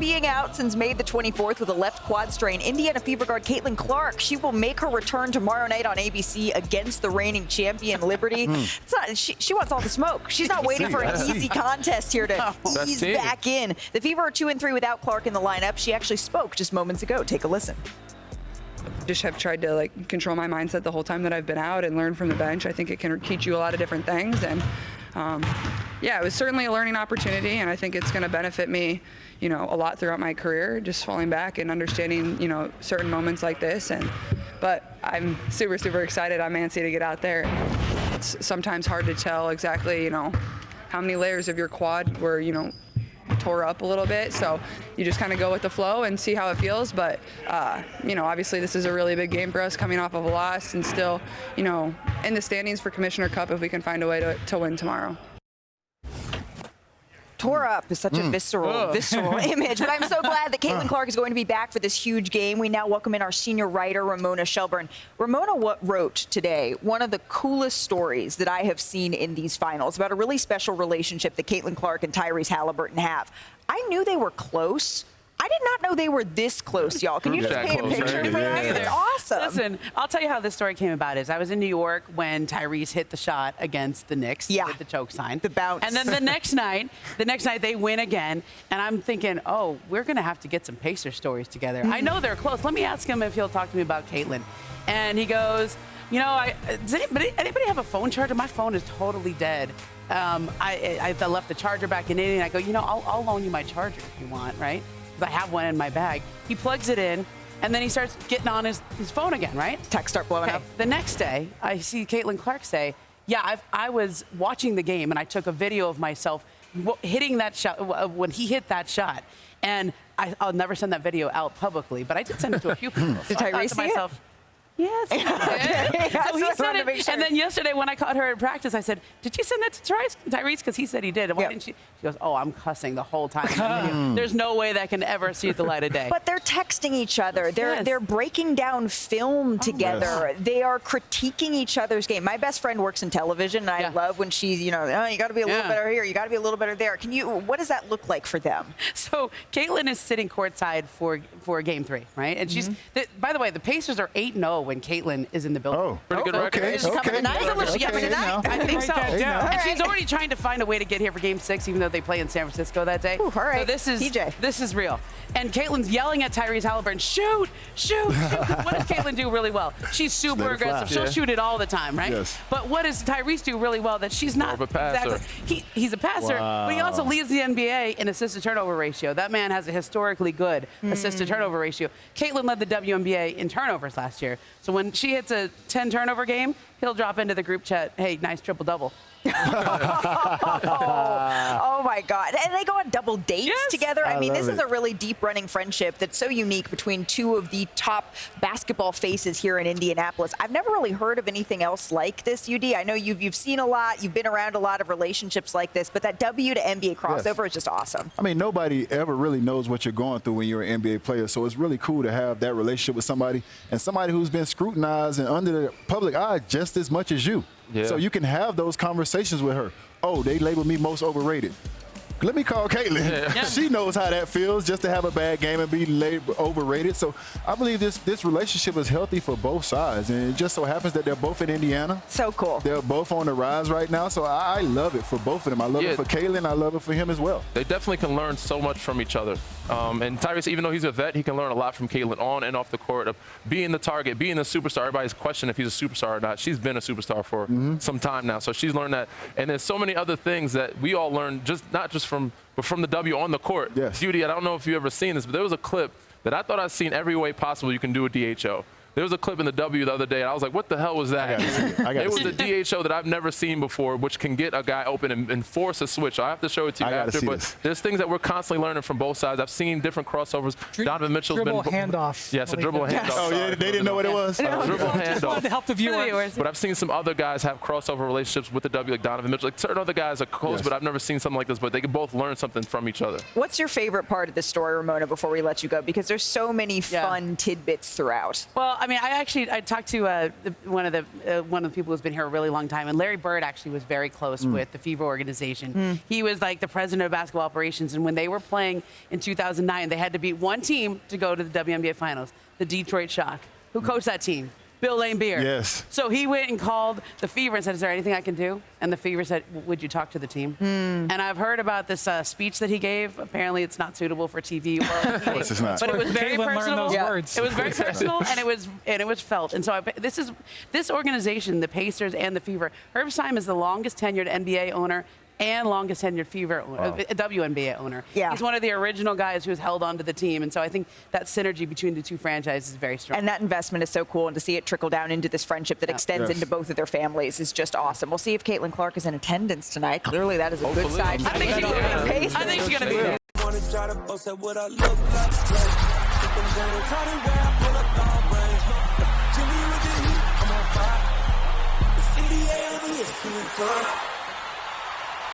being out since May the 24th with a left quad strain, Indiana Fever guard Caitlin Clark, she will make her return tomorrow night on ABC against the reigning champion Liberty. It's not, she wants all the smoke. She's not waiting for an easy contest here to ease back in. The Fever are 2-3 without Clark in the lineup. She actually spoke just moments ago. Take a listen. Just have tried to control my mindset the whole time that I've been out and learn from the bench. I think it can teach you a lot of different things, and yeah, it was certainly a learning opportunity, and I think it's going to benefit me, a lot throughout my career, just falling back and understanding, certain moments like this. But I'm super, super excited. I'm antsy to get out there. It's sometimes hard to tell exactly, how many layers of your quad were, tore up a little bit, so you just kind of go with the flow and see how it feels. But obviously this is a really big game for us, coming off of a loss and still in the standings for Commissioner Cup if we can find a way to win tomorrow. Tore up is such a visceral image, but I'm so glad that Caitlin Clark is going to be back for this huge game. We now welcome in our senior writer, Ramona Shelburne. Ramona wrote today one of the coolest stories that I have seen in these finals about a really special relationship that Caitlin Clark and Tyrese Haliburton have. I knew they were close. I did not know they were this close, y'all. Can you just paint a picture for us? It's awesome. Listen, I'll tell you how this story came about. I was in New York when Tyrese hit the shot against the Knicks with the choke sign. The bounce. And then the next night they win again. And I'm thinking, oh, we're going to have to get some Pacers stories together. I know they're close. Let me ask him if he'll talk to me about Caitlin. And he goes, does anybody have a phone charger? My phone is totally dead. I left the charger back in India, and I go, I'll loan you my charger if you want, right? I have one in my bag. He plugs it in, and then he starts getting on his phone again, right? Texts start blowing up. The next day, I see Caitlin Clark say, yeah, I was watching the game, and I took a video of myself hitting that shot when he hit that shot. And I'll never send that video out publicly, but I did send it to a few people. Did Tyrese see it? Yes. So he said it. And then yesterday when I caught her at practice, I said, did you send that to Tyrese? Because he said he did. Why didn't she? She goes, oh, I'm cussing the whole time. There's no way that can ever see the light of day. But they're texting each other. They're breaking down film together. They are critiquing each other's game. My best friend works in television, and I love when she's, you got to be a little better here. You got to be a little better there. What does that look like for them? So Caitlin is sitting courtside for Game 3, right? And she's, by the way, the Pacers are 8-0 when Caitlin is in the building. Oh, pretty good record. Is she coming tonight? I think so. And she's already trying to find a way to get here for Game 6, even though they play in San Francisco that day. Ooh, all right. So this is real. And Caitlin's yelling at Tyrese Haliburton, shoot, shoot, shoot. What does Caitlin do really well? She's super aggressive. She'll shoot it all the time, right? Yes. But what does Tyrese do really well that she's not? More of a passer. He's a passer, but he also leads the NBA in assist-to-turnover ratio. That man has a historically good assist-to-turnover ratio. Caitlin led the WNBA in turnovers last year. So when she hits a 10-turnover game, he'll drop into the group chat, hey, nice triple-double. Oh my God. And they go on double dates together. I mean, this is a really deep running friendship that's so unique between two of the top basketball faces here in Indianapolis. I've never really heard of anything else like this, UD. I know you've seen a lot, you've been around a lot of relationships like this, but that W to NBA crossover is just awesome. I mean, nobody ever really knows what you're going through when you're an NBA player, so it's really cool to have that relationship with somebody, and somebody who's been scrutinized and under the public eye just as much as you. Yeah. So you can have those conversations with her. Oh, they labeled me most overrated. Let me call Caitlin. Yeah. She knows how that feels just to have a bad game and be labeled overrated. So I believe this relationship is healthy for both sides. And it just so happens that they're both in Indiana. So cool. They're both on the rise right now. So I love it for both of them. I love it for Caitlin. I love it for him as well. They definitely can learn so much from each other. And Tyrese, even though he's a vet, he can learn a lot from Caitlin on and off the court of being the target, being the superstar. Everybody's questioning if he's a superstar or not. She's been a superstar for some time now. So she's learned that. And there's so many other things that we all learn, not just from the W on the court. Yes. Judy, I don't know if you've ever seen this, but there was a clip that I thought I'd seen every way possible you can do a DHO. There was a clip in the W the other day, and I was like, what the hell was that? It was a DHO that I've never seen before, which can get a guy open and force a switch. I have to show it to you after, but there's things that we're constantly learning from both sides. I've seen different crossovers. Donovan Mitchell's dribble handoff. Yes, a dribble handoff. Oh, yeah, they didn't know what it was? Dribble handoff. To help the viewers. But I've seen some other guys have crossover relationships with the W, like Donovan Mitchell. Like certain other guys are close, but I've never seen something like this, but they can both learn something from each other. What's your favorite part of the story, Ramona, before we let you go? Because there's so many fun tidbits throughout. Well, I mean, I talked to one of the people who's been here a really long time, and Larry Bird actually was very close with the Fever organization. He was like the president of basketball operations, and when they were playing in 2009, they had to beat one team to go to the WNBA Finals, the Detroit Shock. Who coached that team? Bill Laimbeer. Yes. So he went and called the Fever and said, "Is there anything I can do?" And the Fever said, "Would you talk to the team?" And I've heard about this speech that he gave. Apparently, it's not suitable for TV. Of course it's not. But it was very Caitlin learned personal. those words. It was very personal, and it was felt. And so this organization, the Pacers and the Fever. Herb Syme is the longest tenured NBA owner and longest tenured Fever WNBA owner. Yeah. He's one of the original guys who's held on to the team. And so I think that synergy between the two franchises is very strong. And that investment is so cool, and to see it trickle down into this friendship that extends into both of their families is just awesome. We'll see if Caitlin Clark is in attendance tonight. Clearly, that is a good sign. I think she's going to be Pacers. I think she's going to be there. Wanna try to boast at what I look like. Think I'm gonna try to wear, I pull up all brains. Jimmy with the heat, I'm on fire. It's 88 over here,